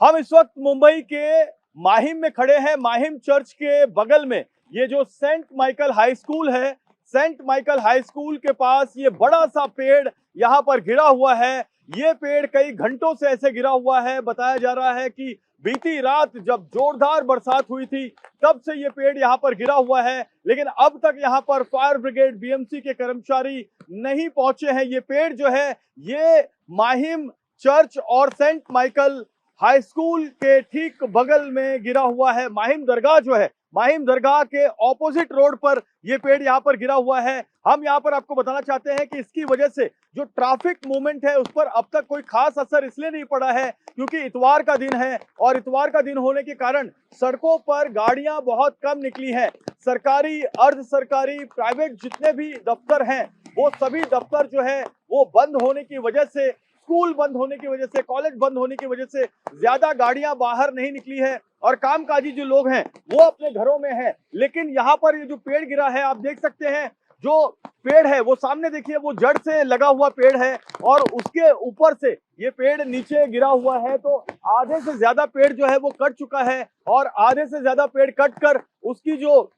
हम इस वक्त मुंबई के माहिम में खड़े हैं। माहिम चर्च के बगल में ये जो सेंट माइकल हाई स्कूल है, सेंट माइकल हाई स्कूल के पास ये बड़ा सा पेड़ यहाँ पर गिरा हुआ है। ये पेड़ कई घंटों से ऐसे गिरा हुआ है। बताया जा रहा है कि बीती रात जब जोरदार बरसात हुई थी तब से ये पेड़ यहाँ पर गिरा हुआ है, लेकिन अब तक यहाँ पर फायर ब्रिगेड बीएमसी के कर्मचारी नहीं पहुंचे हैं। ये पेड़ जो है ये माहिम चर्च और सेंट माइकल हाई स्कूल के ठीक बगल में गिरा हुआ है। माहिम दरगाह जो है, माहिम दरगाह के ऑपोजिट रोड पर यह पेड़ यहाँ पर गिरा हुआ है। हम यहाँ पर आपको बताना चाहते हैं कि इसकी वजह से जो ट्रैफिक मूवमेंट है उस पर अब तक कोई खास असर इसलिए नहीं पड़ा है क्योंकि इतवार का दिन है और इतवार का दिन होने के कारण सड़कों पर गाड़ियां बहुत कम निकली हैं। सरकारी, अर्ध सरकारी, प्राइवेट जितने भी दफ्तर हैं वो सभी दफ्तर जो है वो बंद होने की वजह से, स्कूल बंद होने की वजह से, कॉलेज बंद होने की वजह से ज्यादा गाड़ियां बाहर नहीं निकली है और कामकाजी जो लोग हैं वो अपने घरों में हैं। लेकिन यहाँ पर ये जो पेड़ गिरा है आप देख सकते हैं, जो पेड़ है वो सामने देखिए, वो जड़ से लगा हुआ पेड़ है और उसके ऊपर से ये पेड़ नीचे गिरा हुआ है। तो आधे से ज्यादा पेड़ जो है वो कट चुका है और आधे से ज्यादा पेड़ कट कर उसकी जो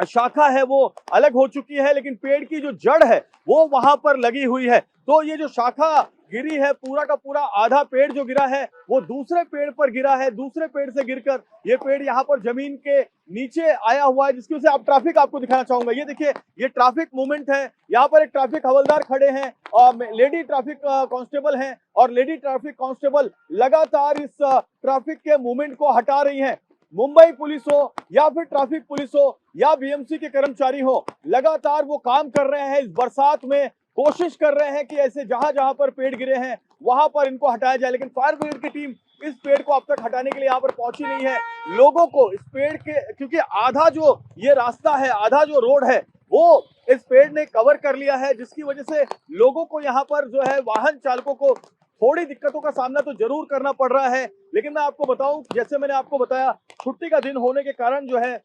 शाखा है वो अलग हो चुकी है, लेकिन पेड़ की जो जड़ है वो वहां पर लगी हुई है। तो ये जो शाखा गिरी है, पूरा का पूरा आधा पेड़ जो गिरा है वो दूसरे पेड़ पर गिरा है। दूसरे पेड़ से गिरकर ये पेड़ यहाँ पर जमीन के नीचे आया हुआ है, जिसकी वजह से आप ट्रैफिक आपको दिखाना चाहूंगा। ये देखिए, ये ट्रैफिक मूवमेंट है। यहाँ पर एक ट्रैफिक हवलदार खड़े हैं और लेडी ट्रैफिक कांस्टेबल हैं और लेडी ट्रैफिक कांस्टेबल लगातार इस ट्रैफिक के मूवमेंट को हटा रही हैं। मुंबई पुलिस हो या फिर ट्रैफिक पुलिस हो या बीएमसी के कर्मचारी हो, लगातार वो काम कर रहे हैं। इस बरसात में कोशिश कर रहे हैं कि ऐसे जहां जहां पर पेड़ गिरे हैं वहां पर इनको हटाया जाए, लेकिन फायर ब्रिगेड की टीम इस पेड़ को अब तक हटाने के लिए यहाँ पर पहुंची नहीं है। लोगों को इस पेड़ के, क्योंकि आधा जो ये रास्ता है, आधा जो रोड है वो इस पेड़ ने कवर कर लिया है, जिसकी वजह से लोगों को यहाँ पर जो है, वाहन चालकों को थोड़ी दिक्कतों का सामना तो जरूर करना पड़ रहा है। लेकिन मैं आपको बताऊं, जैसे मैंने आपको बताया, छुट्टी का दिन होने के कारण जो है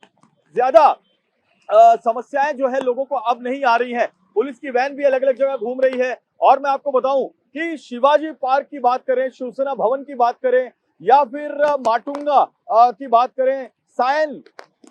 ज्यादा समस्याएं जो है लोगों को अब नहीं आ रही हैं। पुलिस की वैन भी अलग अलग जगह घूम रही है। और मैं आपको बताऊं कि शिवाजी पार्क की बात करें, शिवसेना भवन की बात करें या फिर माटुंगा की बात करें, सायन,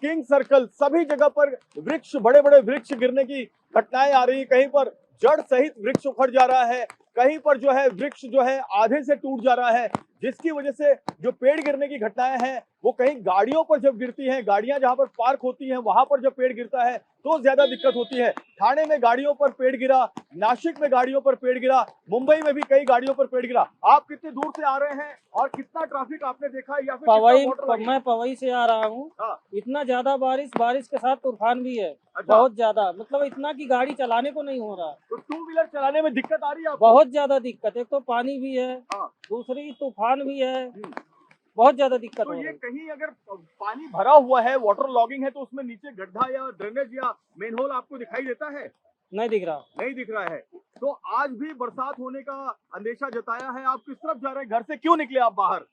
किंग सर्कल, सभी जगह पर वृक्ष, बड़े बड़े वृक्ष गिरने की घटनाएं आ रही है। कहीं पर जड़ सहित वृक्ष उखड़ जा रहा है, कहीं पर जो है वृक्ष जो है आधे से टूट जा रहा है, जिसकी वजह से जो पेड़ गिरने की घटनाएं हैं वो कहीं गाड़ियों पर जब गिरती हैं, गाड़ियां जहां पर पार्क होती हैं वहां पर जब पेड़ गिरता है तो ज्यादा दिक्कत होती है। ठाणे में गाड़ियों पर पेड़ गिरा, नासिक में गाड़ियों पर पेड़ गिरा, मुंबई में भी कई गाड़ियों पर पेड़ गिरा। आप कितने दूर से आ रहे हैं और कितना ट्रैफिक आपने देखा या फिर मैं पवई से आ रहा हूँ। हाँ। इतना ज्यादा बारिश के साथ तूफान भी है। अच्छा। बहुत ज्यादा, मतलब इतना कि गाड़ी चलाने को नहीं हो रहा। तो टू व्हीलर चलाने में दिक्कत आ रही है आपको? बहुत ज्यादा दिक्कत। एक तो पानी भी है, हाँ। दूसरी तूफान भी है, बहुत ज्यादा दिक्कत तो हो ये रही है। कहीं अगर पानी भरा हुआ है, वाटर लॉगिंग है, तो उसमें नीचे गड्ढा या ड्रेनेज या मेन होल आपको दिखाई देता है? नहीं दिख रहा। नहीं दिख रहा है। तो आज भी बरसात होने का अंदेशा जताया है। आप किस तरफ जा रहे हैं? घर से क्यों निकले आप बाहर?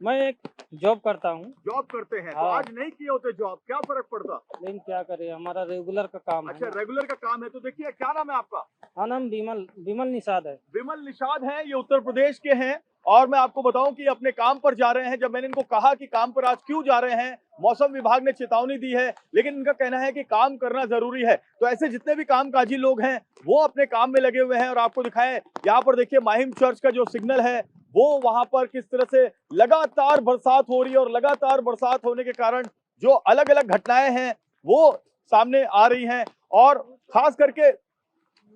मैं एक जॉब करता हूँ। जॉब करते हैं? तो हाँ। आज नहीं किए होते जॉब, क्या फर्क पड़ता? लेकिन क्या करे, हमारा रेगुलर का काम है। अच्छा, रेगुलर का काम है। तो देखिए, क्या नाम है आपका? हाँ, नाम विमल निषाद है। विमल निषाद है, ये उत्तर प्रदेश के हैं और मैं आपको बताऊं कि अपने काम पर जा रहे हैं। जब मैंने इनको कहा कि काम पर आज क्यों जा रहे हैं, मौसम विभाग ने चेतावनी दी है, लेकिन इनका कहना है कि काम करना जरूरी है। तो ऐसे जितने भी कामकाजी लोग हैं वो अपने काम में लगे हुए हैं। और आपको दिखाएं, यहाँ पर देखिए माहिम चर्च का जो सिग्नल है वो वहां पर किस तरह से लगातार बरसात हो रही है और लगातार बरसात होने के कारण जो अलग अलग घटनाएं हैं वो सामने आ रही हैं और खास करके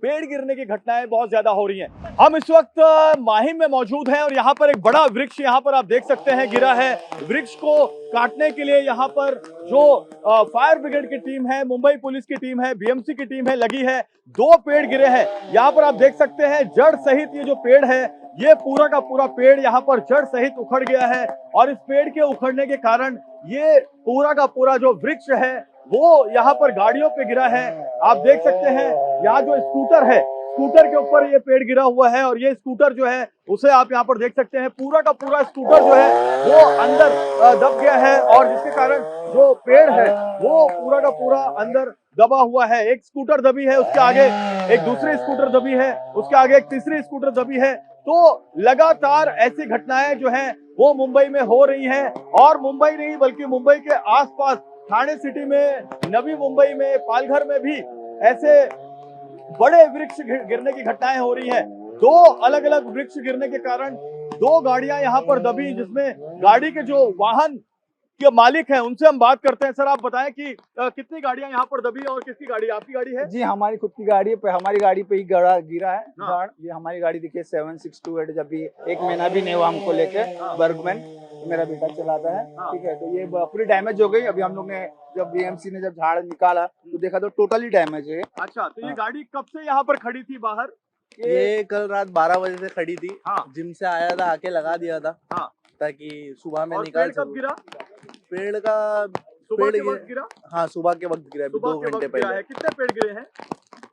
पेड़ गिरने की घटनाएं बहुत ज्यादा हो रही हैं। हम इस वक्त माहिम में मौजूद हैं और यहाँ पर एक बड़ा वृक्ष, यहाँ पर आप देख सकते हैं, गिरा है। वृक्ष को काटने के लिए यहाँ पर जो फायर ब्रिगेड की टीम है, मुंबई पुलिस की टीम है, बीएमसी की टीम है, लगी है। 2 पेड़ गिरे हैं। यहाँ पर आप देख सकते हैं जड़ सहित ये जो पेड़ है, ये पूरा का पूरा पेड़ यहाँ पर जड़ सहित उखड़ गया है और इस पेड़ के उखड़ने के कारण ये पूरा का पूरा जो वृक्ष है वो यहाँ पर गाड़ियों पे गिरा है। आप देख सकते हैं यहाँ जो स्कूटर है स्कूटर के ऊपर ये पेड़ गिरा हुआ है और ये स्कूटर जो है उसे आप यहाँ पर देख सकते हैं, पूरा का पूरा स्कूटर जो है वो अंदर दब गया है और जिसके कारण जो पेड़ है वो पूरा का पूरा अंदर दबा हुआ है। एक स्कूटर दबी है, उसके आगे एक दूसरी स्कूटर दबी है, उसके आगे एक तीसरी स्कूटर दबी है। तो लगातार ऐसी घटनाएं जो हैं वो मुंबई में हो रही हैं और मुंबई नहीं बल्कि मुंबई के आसपास ठाणे सिटी में, नवी मुंबई में, पालघर में भी ऐसे बड़े वृक्ष गिरने की घटनाएं हो रही हैं। दो अलग अलग वृक्ष गिरने के कारण दो गाड़ियां यहाँ पर दबी, जिसमें गाड़ी के जो वाहन के मालिक हैं उनसे हम बात करते हैं। सर आप बताएं कि कितनी गाड़ियां यहाँ पर दबी और किसकी गाड़ी, आपकी गाड़ी है? जी हमारी खुद की गाड़ी है, हमारी गाड़ी पे ही गिरा है झाड़। ये हमारी गाड़ी देखिए 7628, जब भी 1 महीना भी नहीं हुआ हमको लेके बर्गमैन, मेरा बेटा चलाता है। ठीक है, तो ये पूरी डैमेज हो गई। अभी हम लोग ने जब बीएमसी ने जब झाड़ निकाला तो देखा तो टोटली डैमेज है। अच्छा, तो ये गाड़ी कब से यहाँ पर खड़ी थी बाहर? ये कल रात 12 बजे से खड़ी थी। हाँ। जिम से आया था, आके लगा दिया था। हाँ। ताकि सुबह में और निकाल पेड़ कब गिरा? पेड़ का सुबह के वक्त गिरा? हाँ, सुबह के वक्त गिरा, 2 घंटे पहले। कितने पेड़ गिरे हैं?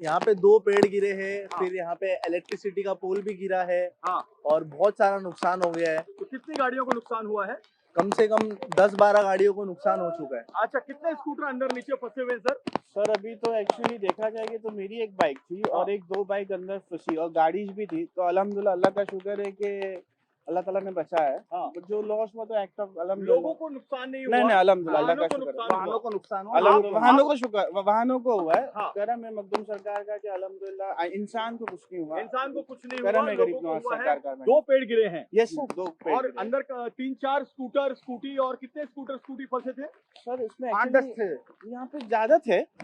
यहाँ पे 2 पेड़ गिरे हैं। हाँ। फिर यहाँ पे इलेक्ट्रिसिटी का पोल भी गिरा है। हाँ। और बहुत सारा नुकसान हो गया है। तो कितनी गाड़ियों को नुकसान हुआ है? कम से कम 10-12 गाड़ियों को नुकसान हो चुका है। अच्छा, कितने स्कूटर अंदर नीचे फंसे हुए हैं सर? सर अभी तो एक्चुअली देखा जाएगा तो मेरी एक बाइक थी और एक 2 बाइक अंदर फंसी और गाड़ी भी थी। तो अल्हम्दुलिल्लाह अल्लाह का शुक्र है कि अल्लाह ताला ने बचाया है। हाँ। तो जो लॉस हुआ तो एक्ट ऑफ लोगों को नुकसान नहीं हुआ? नहीं अल्हम्दुलिल्लाह अल्लाह का वाहनों को शुक्र है। नुकसान हुआ? वाहनों को नुकसान हुआ। अल्हम्दुलिल्लाह वाहनों को शुक्र, वाहनों को हुआ है। हाँ। करम है मखदूम सरकार का कि अल्हम्दुलिल्लाह इंसान को कुछ नहीं हुआ। इंसान को कुछ नहीं करम हुआ, है लोगों गरीब को नवाज हुआ है। सरकार का। 2 पेड़ गिरे हैं यस सर, 2 पेड़ और गिरे। अंदर 3-4 स्कूटर, स्कूटी और कितने स्कूटर स्कूटी फंसे थे? सर इसमें 8-10 actually थे। यहाँ पे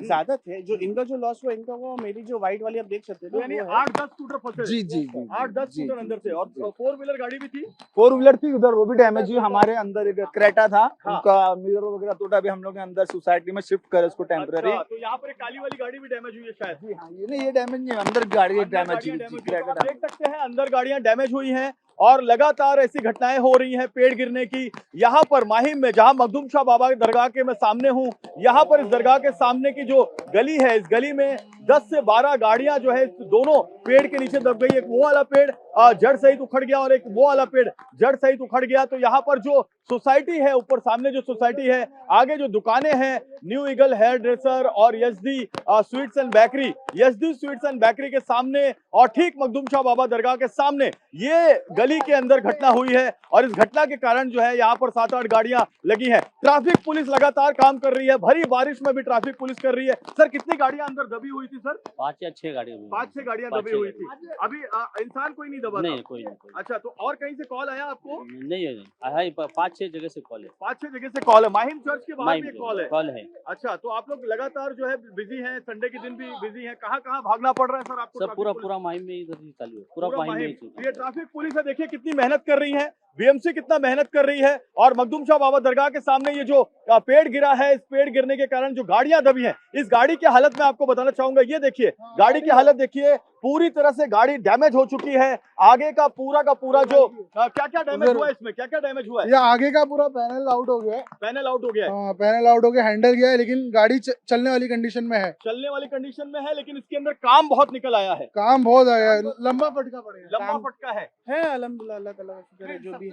ज्यादा थे। जो इनका जो लॉस हुआ इनका, वो मेरी जो व्हाइट वाली आप देख सकते तो हो यानी वो है। 8-10 स्कूटर फंसे थे? जी जी जी 8-10 जी, स्कूटर अंदर थे और 4 व्हीलर गाड़ी भी थी? 4 व्हीलर थी उधर, वो भी डैमेज हुई। हमारे अंदर एक क्रेटा था, हाँ। उनका मिरर वगैरह टूटा। भी हम लोग ने अंदर सोसाइटी में शिफ्ट करे उसको टेम्पररी। अच्छा, तो यहाँ पर एक काली वाली गाड़ी भी डैमेज हुई है शायद? जी हाँ, ये नहीं, ये डैमेज नहीं है, अंदर गाड़ी अंदर डैमेज गाड़ियां हुई। डैमेज हुई। क्रेटा तो आप देख सकते हैं अंदर गाड़ियां डैमेज हुई हैं और लगातार ऐसी घटनाएं हो रही हैं पेड़ गिरने की। यहाँ पर माहिम में, जहां मखदूम शाह बाबा की दरगाह के मैं सामने हूं, यहाँ पर इस दरगाह के सामने की जो गली है, इस गली में 10 से 12 गाड़ियां जो है दोनों पेड़ के नीचे दब गई। एक वो वाला पेड़ जड़ सहित उखड़ गया और एक वो वाला पेड़ जड़ सहित उखड़ गया। तो यहाँ पर जो सोसाइटी है, ऊपर सामने जो सोसाइटी है, आगे जो दुकानें हैं, न्यू ईगल हेयर ड्रेसर और Yezdi sweets and bakery, Yezdi sweets and bakery के सामने और ठीक मखदूम शाह बाबा दरगाह के सामने ये गली के अंदर घटना हुई है और इस घटना के कारण जो है यहाँ पर 7-8 गाड़ियां लगी हैं। ट्रैफिक पुलिस लगातार काम कर रही है, भरी बारिश में भी ट्रैफिक पुलिस कर रही है। सर कितनी गाड़ियां अंदर दबी हुई थी सर? 5 या 6 गाड़ियां 5-6 गाड़ियां दबी हुई थी। अभी इंसान कोई नहीं दबा था? नहीं, कोई नहीं। अच्छा, तो और कहीं से कॉल आया आपको? नहीं, 5-6 जगह से कॉल है। 5-6 जगह से कॉल है। माहिम चर्च के बाहर भी एक कॉल है। अच्छा, तो आप लोग लगातार जो है बिजी हैं, संडे के दिन भी बिजी हैं। कहाँ कहाँ भागना पड़ रहा है सर आपको? सब पूरा माहिम में इधर ही चालू है। पूरा माहिम में ही चालू है। ये ट्रैफिक पुलिस है, देखिए कितनी मेहनत कर रही है, बीएमसी कितना मेहनत कर रही है। और मखदूम शाह बाबा दरगाह के सामने ये जो पेड़ गिरा है, इस पेड़ गिरने के कारण जो गाड़ियां दबी हैं, इस गाड़ी की हालत में आपको बताना चाहूंगा। ये देखिए गाड़ी की हालत देखिए, पूरी तरह से गाड़ी डैमेज हो चुकी है। आगे का पूरा जो क्या क्या डैमेज हुआ है, इसमें क्या क्या डैमेज हुआ है? ये आगे का पूरा पैनल आउट हो गया है। पैनल आउट हो गया है? हाँ, पैनल आउट हो गया, हैंडल गया है, लेकिन गाड़ी चलने वाली कंडीशन में है। चलने वाली कंडीशन में है, लेकिन इसके अंदर काम बहुत निकल आया है। काम बहुत आया है, लंबा फटका पड़ेगा। लंबा फटका है अल्हम्दुलिल्लाह अल्लाह ताला का शुक्र है जो भी है।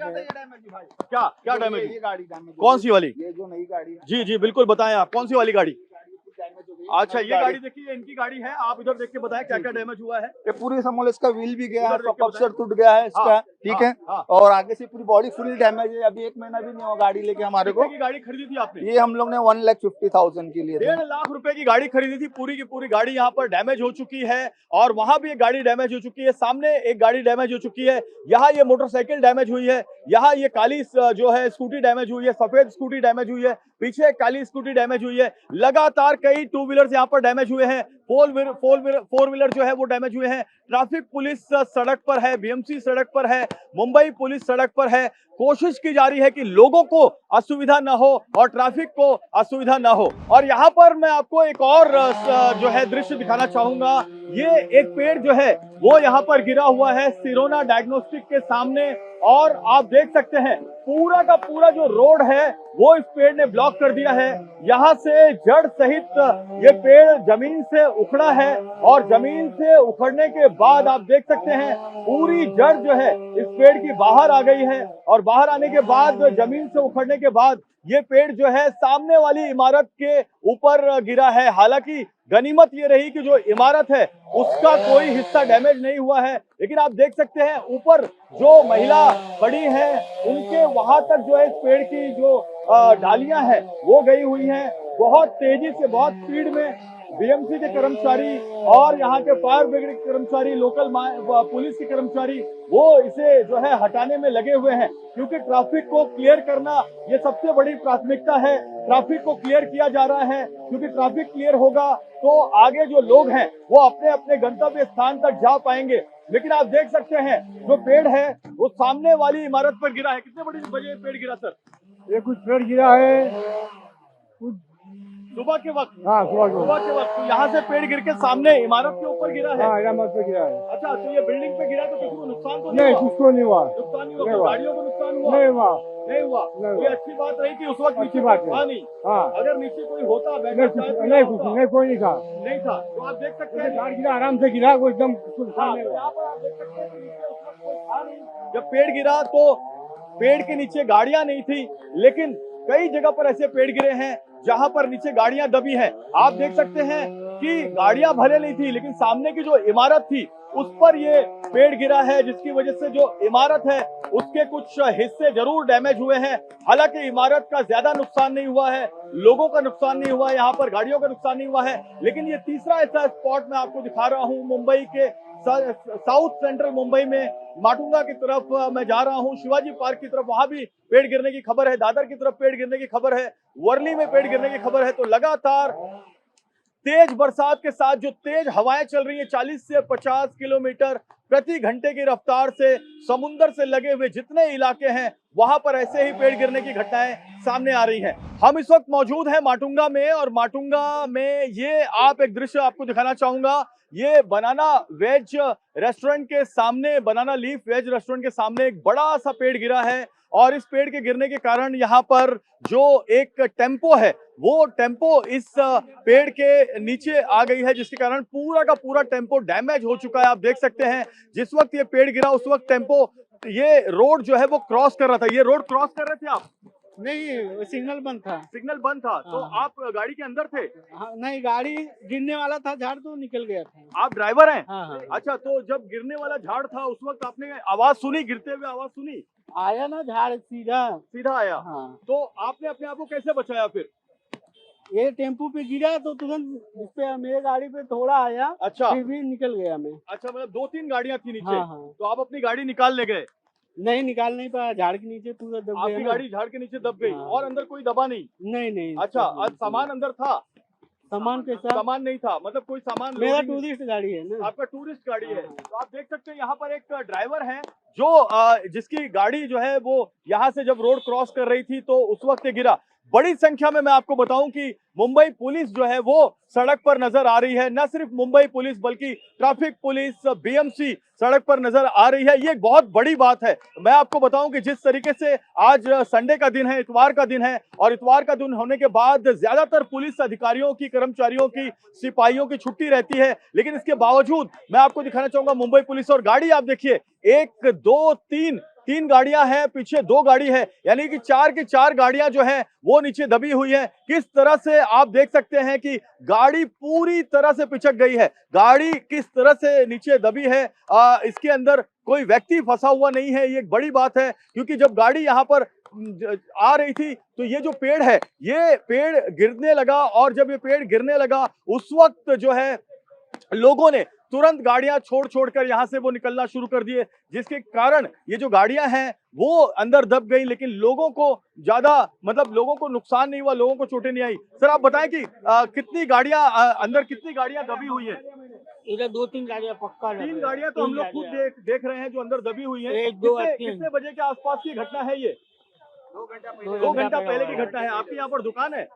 क्या क्या डैमेज? ये गाड़ी डैमेज। कौन सी वाली? ये जो नई गाड़ी है। जी जी बिल्कुल बताएं, आप कौन सी वाली गाड़ी? डैमेज हो गई। अच्छा, ये गाड़ी देखिए, इनकी गाड़ी है। आप इधर देख के बताएं क्या क्या डैमेज हुआ है। ये पूरी समझ, इसका व्हील भी गया है, उधर देख के पल्सर टूट गया है इसका। हाँ, ठीक है, हाँ। और आगे से पूरी बॉडी फुल डैमेज है। अभी 1 महीना भी नहीं हुआ गाड़ी लेके हमारे को। कितने की गाड़ी खरीदी थी आपने? ये हम लोग ने 1,50,000 की लिए थे। 1.5 लाख रुपए की गाड़ी खरीदी थी। पूरी की पूरी गाड़ी यहाँ पर डैमेज हो चुकी है और वहां भी एक गाड़ी डैमेज हो चुकी है, सामने एक गाड़ी डैमेज हो चुकी है, यहाँ ये मोटरसाइकिल डैमेज हुई है, यहाँ ये काली जो है स्कूटी डैमेज हुई है, सफेद स्कूटी डैमेज हुई है, पीछे एक काली स्कूटी डैमेज हुई है। लगातार कई 2 व्हीलर्स यहाँ पर डैमेज हुए हैं, 4 व्हीलर जो है वो डैमेज हुए हैं। ट्रैफिक पुलिस सड़क पर है, बीएमसी सड़क पर है, मुंबई पुलिस सड़क पर है। कोशिश की जा रही है कि लोगों को असुविधा ना हो और ट्रैफिक को असुविधा ना हो। और यहाँ पर मैं आपको एक और जो है दृश्य दिखाना चाहूंगा। ये एक पेड़ जो है वो यहाँ पर गिरा हुआ है सिरोना डायग्नोस्टिक के सामने और आप देख सकते हैं पूरा का पूरा जो रोड है वो इस पेड़ ने ब्लॉक कर दिया है। यहाँ से जड़ सहित ये पेड़ जमीन से उखड़ा है और जमीन से उखड़ने के बाद आप देख सकते हैं पूरी जड़ जो है इस पेड़ की बाहर आ गई है और बाहर आने के बाद जमीन से उखड़ने के बाद ये पेड़ जो है सामने वाली इमारत के ऊपर गिरा है। हालांकि गनीमत ये रही कि जो इमारत है उसका कोई हिस्सा डैमेज नहीं हुआ है, लेकिन आप देख सकते हैं ऊपर जो महिला खड़ी है उनके वहां तक जो है इस पेड़ की जो डालियां हैं वो गई हुई हैं। बहुत तेजी से, बहुत स्पीड में बीएमसी के कर्मचारी और यहाँ के फायर ब्रिगेड के कर्मचारी, लोकल पुलिस के कर्मचारी वो इसे जो है हटाने में लगे हुए हैं, क्योंकि ट्रैफिक को क्लियर करना ये सबसे बड़ी प्राथमिकता है। ट्रैफिक को क्लियर किया जा रहा है क्योंकि ट्रैफिक क्लियर होगा तो आगे जो लोग हैं वो अपने अपने गंतव्य स्थान तक जा पाएंगे। लेकिन आप देख सकते हैं जो पेड़ है वो सामने वाली इमारत पर गिरा है। कितने बजे पेड़ गिरा सर? ये कुछ पेड़ गिरा है सुबह के वक्त। हाँ, सुबह के वक्त। तो यहाँ से पेड़ गिर के सामने इमारत के ऊपर गिरा है। हाँ, इमारत पे गिरा है। अच्छा, तो ये बिल्डिंग पे गिरा तो किसी को नुकसान तो नहीं, हुआ? किसको नहीं हुआ। नुकसान नहीं नहीं हुआ। हुआ। गाड़ियों को नुकसान हुआ? नहीं हुआ। नहीं हुआ। नहीं तो ये हुआ। अच्छी बात रही कि उस वक्त अच्छी नीचे बात कोई है। था नहीं। हाँ, अगर नीचे कोई होता नहीं बैठा कुछ शायद नहीं, होता। कुछ नहीं, कोई नहीं था। नहीं था। तो आप देख सकते हैं गाड़ी गिरा, आराम से गिरा, कोई एकदम कुछ हाँ, नहीं तो हुआ। यहाँ पर आप देख सकते हैं कि नीचे उस वक्त कोई था नहीं। जब पेड़ गिरा तो पेड़ के नीचे गाड़ियां नहीं थी, लेकिन कई जगह पर ऐसे पेड़ गिरे हैं जहां पर नीचे गाड़ियां दबी हैं। आप देख सकते हैं कि गाड़ियां भले नहीं थी, लेकिन सामने की जो इमारत थी उस पर ये पेड़ गिरा है, जिसकी वजह से जो इमारत है उसके कुछ हिस्से जरूर डैमेज हुए हैं। हालांकि इमारत का ज्यादा नुकसान नहीं हुआ है, लोगों का नुकसान नहीं हुआ है, यहाँ पर गाड़ियों का नुकसान नहीं हुआ है। लेकिन ये तीसरा ऐसा स्पॉट मैं आपको दिखा रहा हूँ मुंबई के साउथ सेंट्रल मुंबई में माटुंगा की तरफ मैं जा रहा हूँ, शिवाजी पार्क की तरफ, वहां भी पेड़ गिरने की खबर है, दादर की तरफ पेड़ गिरने की खबर है, वर्ली में पेड़ गिरने की खबर है। तो लगातार तेज बरसात के साथ जो तेज हवाएं चल रही हैं 40 से 50 किलोमीटर प्रति घंटे की रफ्तार से, समुंदर से लगे हुए जितने इलाके हैं वहां पर ऐसे ही पेड़ गिरने की घटनाएं सामने आ रही हैं। हम इस वक्त मौजूद हैं माटुंगा में, और माटुंगा में ये आप एक दृश्य आपको दिखाना चाहूंगा। ये बनाना वेज रेस्टोरेंट के सामने, बनाना लीफ वेज रेस्टोरेंट के सामने एक बड़ा सा पेड़ गिरा है, और इस पेड़ के गिरने के कारण यहाँ पर जो एक टेम्पो है वो टेम्पो इस पेड़ के नीचे आ गई है, जिसके कारण पूरा का पूरा टेम्पो डैमेज हो चुका है। आप देख सकते हैं जिस वक्त ये पेड़ गिरा उस वक्त टेम्पो ये रोड जो है वो क्रॉस कर रहा था। ये रोड क्रॉस कर रहे थे आप? नहीं, सिग्नल बंद था। सिग्नल बंद था। तो हाँ। आप गाड़ी के अंदर थे? हाँ, नहीं, गाड़ी गिरने वाला था, झाड़ तो निकल गया था। आप ड्राइवर हैं? हाँ, हाँ। अच्छा, तो जब गिरने वाला झाड़ था उस वक्त आपने आवाज सुनी, गिरते हुए आवाज सुनी? आया ना झाड़ सीधा आया। हाँ, तो आपने अपने आप को कैसे बचाया फिर? ये टेम्पो पे गिरा तो तुरंत इस पे मेरे गाड़ी पे थोड़ा आया, अच्छा फिर भी निकल गया मैं। अच्छा, मतलब 2-3 गाड़ियां थी नीचे। हाँ, हाँ। तो आप अपनी गाड़ी निकाल ले गए? नहीं, निकाल नहीं पाया, झाड़ के नीचे पूरा दब गया आपकी ना। गाड़ी झाड़ के नीचे दब गई। हाँ। और अंदर कोई दबा नहीं? नहीं, नहीं। अच्छा, आज सामान अंदर था? सामान के साथ सामान नहीं था, मतलब कोई सामान मेरा लोडिंग- टूरिस्ट गाड़ी है ना। आपका टूरिस्ट गाड़ी है। हाँ। तो आप देख सकते हैं यहाँ पर एक ड्राइवर है जो जिसकी गाड़ी जो है वो यहाँ से जब रोड क्रॉस कर रही थी तो उस वक्त ये गिरा। बड़ी संख्या में मैं आपको बताऊं कि मुंबई पुलिस जो है वो सड़क पर नजर आ रही है। न सिर्फ मुंबई पुलिस बल्कि ट्रैफिक पुलिस, बीएमसी सड़क पर नजर आ रही है। ये एक बहुत बड़ी बात है। मैं आपको बताऊं कि जिस तरीके से आज संडे का दिन है, इतवार का दिन है, और इतवार का दिन होने के बाद ज्यादातर पुलिस अधिकारियों की, कर्मचारियों की, सिपाहियों की छुट्टी रहती है, लेकिन इसके बावजूद मैं आपको दिखाना चाहूंगा मुंबई पुलिस। और गाड़ी आप देखिए, 1 2 3 गाड़ियां हैं, पीछे 2 गाड़ी है, यानी कि 4 की 4 गाड़ियां जो हैं वो नीचे दबी हुई हैं। किस तरह से आप देख सकते हैं कि गाड़ी पूरी तरह से पिचक गई है। गाड़ी किस तरह से नीचे दबी है, इसके अंदर कोई व्यक्ति फंसा हुआ नहीं है। ये एक बड़ी बात है, क्योंकि जब गाड़ी यहाँ पर आ रही थी तो ये जो पेड़ है ये पेड़ गिरने लगा, और जब ये पेड़ गिरने लगा उस वक्त जो है लोगों ने तुरंत गाड़ियां छोड़ कर यहां से वो निकलना शुरू कर दिए, जिसके कारण ये जो गाड़ियां हैं वो अंदर दब गई। लेकिन लोगों को ज्यादा, मतलब लोगों को नुकसान नहीं हुआ, लोगों को चोटें नहीं आई। सर आप बताएं कि कितनी गाड़ियां अंदर कितनी गाड़ियां दबी हुई है? इधर 2-3 गाड़ियां पक्का 3 गाड़ियां तो हम लोग खुद देख रहे हैं जो अंदर दबी हुई है। 1, 2 और 3। कितने बजे के आसपास की घटना है ये? 2 घंटा पहले की घटना है। आपकी यहाँ पर दुकान है?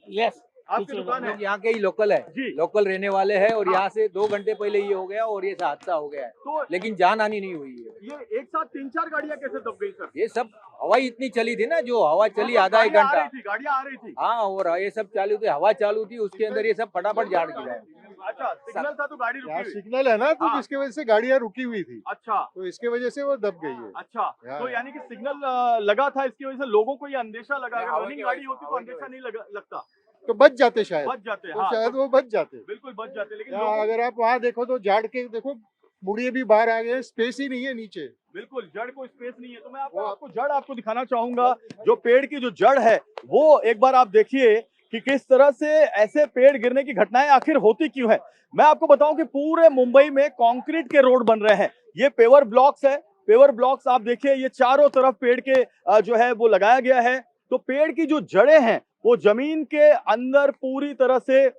यस। आपकी दुकान है यहाँ के ही लोकल है जी। लोकल रहने वाले हैं और हाँ। यहाँ से 2 घंटे पहले ये हो गया और ये हादसा हो गया है, तो लेकिन जान हानि नहीं हुई है। ये एक साथ 3-4 गाड़ियां कैसे दब गई सर? ये सब हवा ही इतनी चली थी ना, जो हवा चली आधा एक घंटा। गाड़ियां आ रही थी हाँ, और ये सब चालू थी, हवा चालू थी, उसके अंदर ये सब फटाफट झाड़ गिरा है। अच्छा, सिग्नल था तो गाड़ी रुकी यहाँ हुई। सिग्नल है ना, तो हाँ। जिसकी वजह से गाड़ियाँ रुकी हुई थी, अच्छा तो इसके वजह से वो दब गई है। अच्छा, हाँ। तो यानी कि सिग्नल लगा था, इसकी वजह से लोगों को ये अंदेशा लगा। अगर हवा रनिंग की गाड़ी वजह से, होती तो हवा की अंदेशा नहीं लगता, तो बच जाते शायद, बच जाते। तो हाँ, शायद वो बच जाते। बिल्कुल बच जाते, लेकिन यहाँ लोगों- अगर आप वहाँ देखो तो झाड़ के देखो, मुड़िए भी बाहर आ गए, स्पेस ही नहीं है नीचे। बिल्कुल जड़ को स्पेस नहीं है। तो मैं आपको जड़ आपको दिखाना चाहूंगा। जो पेड़ की जो जड़ है वो एक बार आप देखिए कि किस तरह से ऐसे पेड़ गिरने की घटनाएं आखिर होती क्यों है। मैं आपको बताऊं कि पूरे मुंबई में कंक्रीट के रोड बन रहे हैं। ये पेवर ब्लॉक्स है, पेवर ब्लॉक्स आप देखिए, ये चारों तरफ पेड़ के जो है वो लगाया गया है। तो पेड़ की जो जड़ें हैं वो जमीन के अंदर पूरी तरह से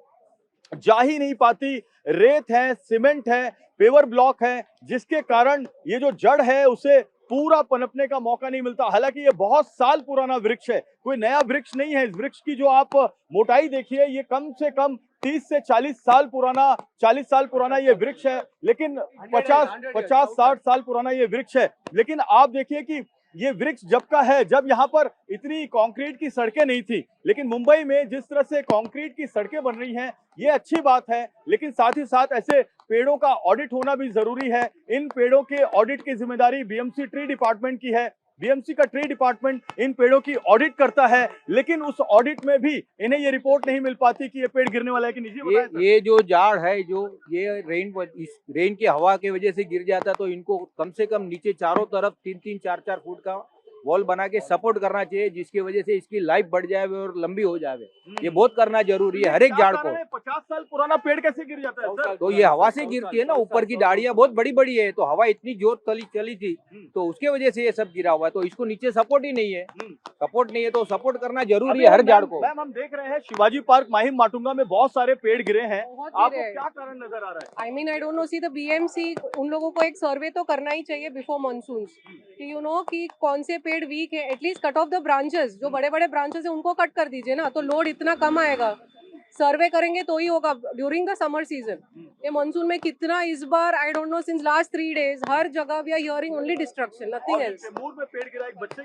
जा ही नहीं पाती। रेत है, सीमेंट है, पेवर ब्लॉक है, जिसके कारण ये जो जड़ है उसे पूरा पनपने का मौका नहीं मिलता। हालांकि ये बहुत साल पुराना वृक्ष है, कोई नया वृक्ष नहीं है। इस वृक्ष की जो आप मोटाई देखिए, ये कम से कम 30 से 40 साल पुराना ये वृक्ष है। लेकिन 50-60 साल पुराना ये वृक्ष है। लेकिन आप देखिए कि ये वृक्ष जब का है, जब यहाँ पर इतनी कंक्रीट की सड़कें नहीं थी। लेकिन मुंबई में जिस तरह से कंक्रीट की सड़कें बन रही हैं, ये अच्छी बात है, लेकिन साथ ही साथ ऐसे पेड़ों का ऑडिट होना भी जरूरी है। इन पेड़ों के ऑडिट की जिम्मेदारी बीएमसी ट्री डिपार्टमेंट की है। बीएमसी का ट्री डिपार्टमेंट इन पेड़ों की ऑडिट करता है, लेकिन उस ऑडिट में भी इन्हें ये रिपोर्ट नहीं मिल पाती कि ये पेड़ गिरने वाला है कि नहीं। ये जो झाड़ है, जो ये रेन की हवा की वजह से गिर जाता, तो इनको कम से कम नीचे चारों तरफ 3-3, 4-4 फुट का वॉल बना के सपोर्ट करना चाहिए, जिसकी वजह से इसकी लाइफ बढ़ जाए और लंबी हो जाए। ये बहुत करना जरूरी है हर एक झाड़ को। 50 साल पुराना पेड़ कैसे गिर जाता है सर? तो ये हवा से गिरती है ना, ऊपर की डालियां बहुत बड़ी बड़ी है, तो हवा इतनी जोर चली थी, तो उसके वजह से ये सब गिरा हुआ है। तो इसको नीचे सपोर्ट ही नहीं है, सपोर्ट नहीं है, तो सपोर्ट करना जरूरी है हर झाड़ को। मैम, हम देख रहे हैं शिवाजी पार्क माहिम माटुंगा में बहुत सारे पेड़ गिरे हैं, आपको गिरे क्या कारण नजर आ रहा है? I mean I don't no, see the BMC, उन लोगों को एक सर्वे तो करना ही चाहिए बिफोर मानसून कि यू नो कि कौन से पेड़ वीक है। At least cut off the branches, जो बड़े बड़े ब्रांचेस है उनको कट कर दीजिए ना, तो लोड इतना कम आएगा। सर्वे करेंगे तो ही होगा ड्यूरिंग द समर सीजन। ये मानसून में कितना इस बार I don't know, since last 3 days हर जगह we are hearing only destruction, nothing else. Chembur में पेड़ गिरा, एक बच्चे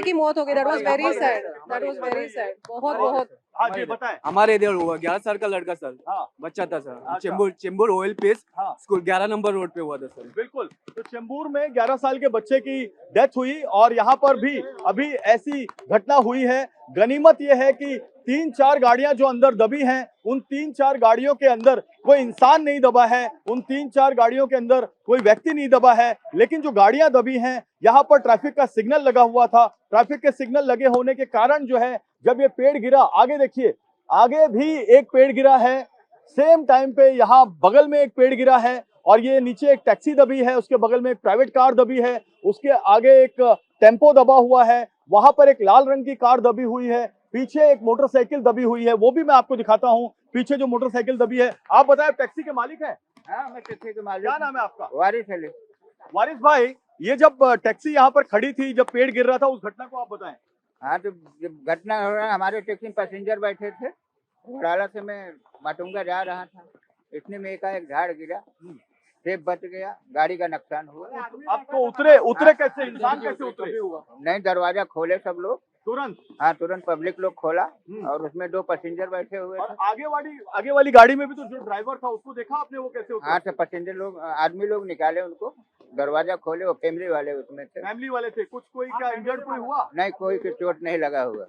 की मौत हो गई, that was very sad, that was very sad, बहुत। हाँ जी, बताएं। हमारे इधर हुआ 11 साल का लड़का सर, हाँ। बच्चा था सर, अच्छा। चेंबूर ऑयल पेस हाँ। स्कूल 11 नंबर रोड पे हुआ था सर। बिल्कुल, तो चेंबूर में 11 साल के बच्चे की डेथ हुई और यहाँ पर भी अभी ऐसी घटना हुई है। गनीमत यह है कि 3-4 गाड़ियां जो अंदर दबी हैं, उन 3-4 गाड़ियों के अंदर कोई इंसान नहीं दबा है, उन 3-4 गाड़ियों के अंदर कोई व्यक्ति नहीं दबा है। लेकिन जो गाड़ियां दबी हैं, यहाँ पर ट्रैफिक का सिग्नल लगा हुआ था। ट्रैफिक के सिग्नल लगे होने के कारण जो है, जब ये पेड़ गिरा, आगे देखिए, आगे भी एक पेड़ गिरा है, सेम टाइम पे यहाँ बगल में एक पेड़ गिरा है, और ये नीचे एक टैक्सी दबी है, उसके बगल में एक प्राइवेट कार दबी है, उसके आगे एक टेम्पो दबा हुआ है, वहां पर एक लाल रंग की कार दबी हुई है, पीछे एक मोटरसाइकिल दबी हुई है, वो भी मैं आपको दिखाता हूँ। पीछे जो मोटरसाइकिल दबी है, आप बताएं, टैक्सी के मालिक हैं? हाँ, मैं टैक्सी के मालिक। क्या नाम है आपका? वारिस अली। वारिस भाई, ये जब टैक्सी यहाँ पर खड़ी थी, जब पेड़ गिर रहा था, उस घटना को आप बताएं। हाँ, तो जब घटना हो रहा, हमारे टैक्सी में पैसेंजर बैठे थे, घोड़ाला से मैं माटुंगा जा रहा था, इतने में एक झाड़ गिरा, सेब बच गया, गाड़ी का नुकसान हुआ। अब तो उतरे कैसे, इंसान कैसे उतरे? नहीं, दरवाजा खोले सब लोग तुरंत? हाँ, तुरंत पब्लिक लोग खोला और उसमें 2 पैसेंजर बैठे हुए और थे। आगे वाली गाड़ी में भी तो जो ड्राइवर था, उसको देखा आपने, वो कैसे उतरा? हाँ, तो पैसेंजर लोग, आदमी लोग निकाले उनको, दरवाजा खोले, वो फैमिली वाले उसमें थे। फैमिली वाले थे? कोई क्या इंजर्ड कोई हुआ? नहीं, कोई की चोट नहीं लगा हुआ।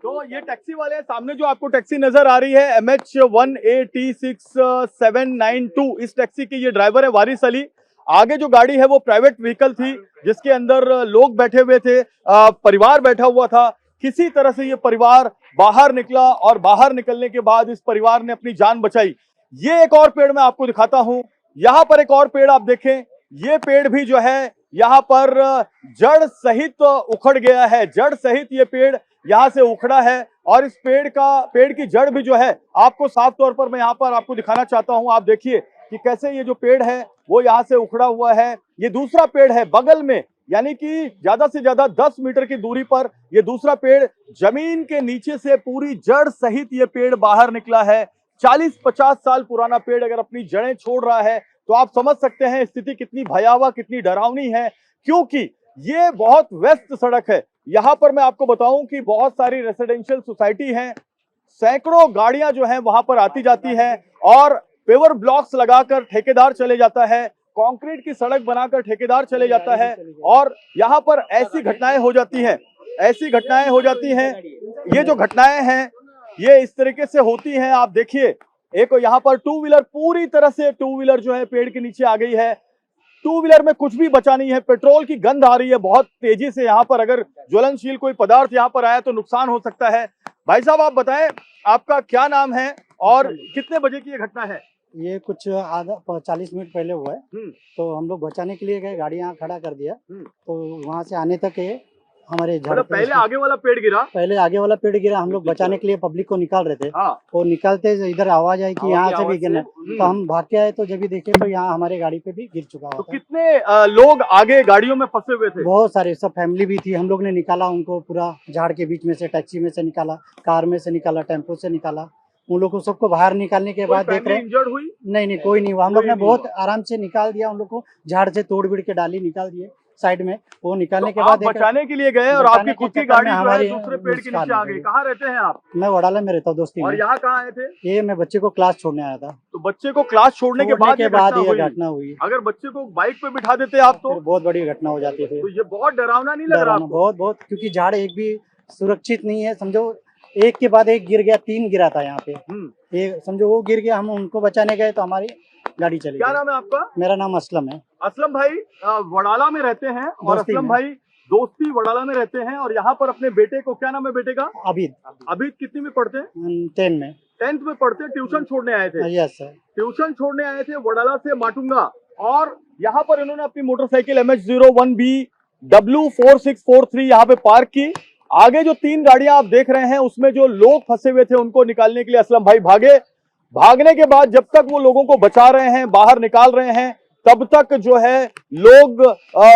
तो ये टैक्सी वाले, सामने जो आपको टैक्सी नजर आ रही है, MH1AT6792, इस टैक्सी की ये ड्राइवर है वारिस अली। आगे जो गाड़ी है वो प्राइवेट व्हीकल थी, जिसके अंदर लोग बैठे हुए थे, परिवार बैठा हुआ था। किसी तरह से ये परिवार बाहर निकला और बाहर निकलने के बाद इस परिवार ने अपनी जान बचाई। ये एक और पेड़ मैं आपको दिखाता हूं, यहाँ पर एक और पेड़ आप देखें, ये पेड़ भी जो है यहाँ पर जड़ सहित उखड़ गया है, जड़ सहित ये पेड़ यहाँ से उखड़ा है, और इस पेड़ की जड़ भी जो है, आपको साफ तौर पर मैं यहाँ पर आपको दिखाना चाहता हूँ। आप देखिए कि कैसे ये जो पेड़ है वो यहाँ से उखड़ा हुआ है। ये दूसरा पेड़ है बगल में, यानी कि ज्यादा से ज्यादा 10 मीटर की दूरी पर ये दूसरा पेड़ जमीन के नीचे से पूरी जड़ सहित ये पेड़ बाहर निकला है। 40-50 साल पुराना पेड़ अगर अपनी जड़ें छोड़ रहा है तो आप समझ सकते हैं स्थिति कितनी भयावह, कितनी डरावनी है, क्योंकि ये बहुत व्यस्त सड़क है। यहाँ पर मैं आपको बताऊं कि बहुत सारी रेसिडेंशियल सोसाइटी हैं, सैकड़ों गाड़ियां जो हैं वहां पर आती जाती हैं और पेवर ब्लॉक्स लगाकर ठेकेदार चले जाता है, कंक्रीट की सड़क बनाकर ठेकेदार चले जाता है और यहाँ पर ऐसी घटनाएं हो जाती हैं, ऐसी घटनाएं हो जाती हैं। ये जो घटनाएं हैं ये इस तरीके से होती हैं। आप देखिए, एक यहाँ पर टू व्हीलर, पूरी तरह से टू व्हीलर जो है पेड़ के नीचे आ गई है। टू व्हीलर में कुछ भी बचा नहीं है, पेट्रोल की गंध आ रही है बहुत तेजी से। यहाँ पर अगर ज्वलनशील कोई पदार्थ यहाँ पर आया तो नुकसान हो सकता है। भाई साहब आप बताएं, आपका क्या नाम है और कितने बजे की ये घटना है? ये कुछ आधा 40 मिनट पहले हुआ है। तो हम लोग बचाने के लिए गए, गाड़ी यहाँ खड़ा कर दिया। तो वहाँ से आने तक ये हमारे मतलब पहले आगे वाला पेड़ गिरा, पहले आगे वाला पेड़ गिरा। हम लोग बचाने के लिए पब्लिक को निकाल रहे थे। वो निकालते इधर आवाज आई कि यहाँ से भी गिरना, तो हम भाग के आए। तो जब भी देखे तो यहाँ हमारे गाड़ी पे भी गिर चुका तो था। कितने लोग आगे गाड़ियों में फंसे हुए थे? बहुत सारे, सब फैमिली भी थी। हम लोग ने निकाला उनको पूरा झाड़ के बीच में से, टैक्सी में से निकाला, कार में से निकाला, टेम्पो से निकाला। उन लोग को सबको बाहर निकालने के बाद देख रहे इंजर्ड हुई? नहीं, कोई नहीं हुआ। हम लोग ने बहुत आराम से निकाल दिया उन लोग को, झाड़ से तोड़ बिड़ के डाली निकाल दिए साइड में। वो निकालने के बाद बचाने के लिए गए और आपकी खुद की गाड़ी जो है दूसरे पेड़ के नीचे आ गई। कहाँ रहते हैं आप? मैं वडाला में रहता हूँ दोस्ती में। और यहाँ कहाँ आए थे? ये मैं बच्चे को क्लास छोड़ने आया था। तो बच्चे को क्लास छोड़ने के बाद ये घटना हुई। अगर बच्चे को बाइक पे बिठा देते आप तो बहुत बड़ी घटना हो जाती है। तो ये बहुत डरावना नहीं लग रहा? बहुत, क्योंकि झाड़ एक भी सुरक्षित नहीं है। समझो एक के बाद एक गिर गया, 3 गिरा था यहाँ पे। ये समझो वो गिर गया, हम उनको बचाने गए तो हमारी गाड़ी चली। क्या नाम है आपका? मेरा नाम असलम है। असलम भाई वडाला में रहते हैं और असलम भाई दोस्ती वडाला में रहते हैं और यहाँ पर अपने बेटे को, क्या नाम है बेटे का? अबीद। अबीद कितनी में पढ़ते हैं? 10 में। 10th में पढ़ते हैं। ट्यूशन छोड़ने आए थे? Yes sir. ट्यूशन छोड़ने आए थे वडाला से माटुंगा और यहाँ पर इन्होंने अपनी मोटरसाइकिल MH01B W4643 यहाँ पे पार्क की। आगे जो 3 गाड़ियां आप देख रहे हैं उसमें जो लोग फंसे हुए थे उनको निकालने के लिए असलम भाई भागे। भागने के बाद जब तक वो लोगों को बचा रहे हैं, बाहर निकाल रहे हैं, तब तक जो है लोग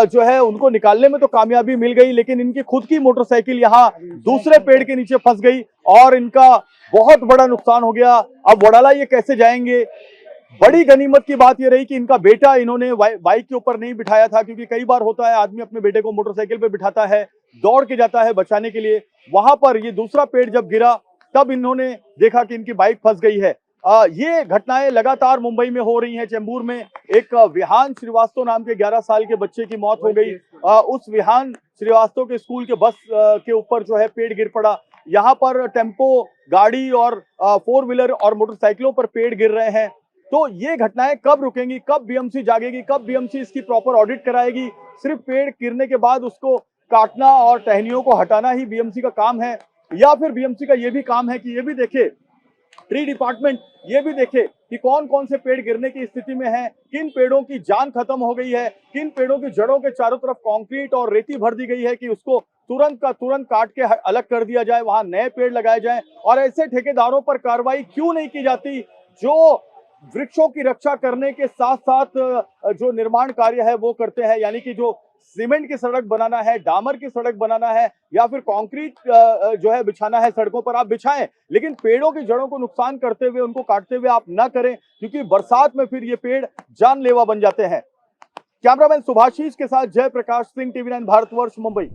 जो है उनको निकालने में तो कामयाबी मिल गई, लेकिन इनकी खुद की मोटरसाइकिल यहाँ दूसरे पेड़ के नीचे फंस गई और इनका बहुत बड़ा नुकसान हो गया। अब वडाला ये कैसे जाएंगे? बड़ी गनीमत की बात ये रही कि इनका बेटा इन्होंने बाइक के ऊपर नहीं बिठाया था, क्योंकि कई बार होता है आदमी अपने बेटे को मोटरसाइकिल पे बिठाता है, दौड़ के जाता है बचाने के लिए। वहां पर ये दूसरा पेड़ जब गिरा तब इन्होंने देखा कि इनकी बाइक फंस गई है। ये घटनाएं लगातार मुंबई में हो रही हैं। चेंबूर में एक विहान श्रीवास्तव नाम के 11 साल के बच्चे की मौत हो गई। उस विहान श्रीवास्तव के स्कूल के बस के ऊपर जो है पेड़ गिर पड़ा। यहाँ पर टेम्पो गाड़ी और 4 व्हीलर और मोटरसाइकिलों पर पेड़ गिर रहे हैं। तो ये घटनाएं कब रुकेंगी? कब बीएमसी जागेगी? कब बीएमसी इसकी प्रॉपर ऑडिट कराएगी? सिर्फ पेड़ गिरने के बाद उसको काटना और टहनियों को हटाना ही बीएमसी का काम है, या फिर बीएमसी का ये भी काम है कि ये भी देखे, ट्री डिपार्टमेंट ये भी देखे कि कौन कौन से पेड़ गिरने की स्थिति में है, किन पेड़ों की जान खत्म हो गई है, किन पेड़ों की जड़ों के चारों तरफ कंक्रीट और रेती भर दी गई है कि उसको तुरंत का तुरंत काट के अलग कर दिया जाए, वहां नए पेड़ लगाए जाएं। और ऐसे ठेकेदारों पर कार्रवाई क्यों नहीं की जाती जो वृक्षों की रक्षा करने के साथ साथ जो निर्माण कार्य है वो करते हैं, यानी कि जो सीमेंट की सड़क बनाना है, डामर की सड़क बनाना है या फिर कंक्रीट जो है बिछाना है सड़कों पर, आप बिछाएं, लेकिन पेड़ों की जड़ों को नुकसान करते हुए, उनको काटते हुए आप ना करें, क्योंकि बरसात में फिर ये पेड़ जानलेवा बन जाते हैं। कैमरामैन सुभाषीष के साथ जयप्रकाश सिंह, TV9 भारतवर्ष, मुंबई।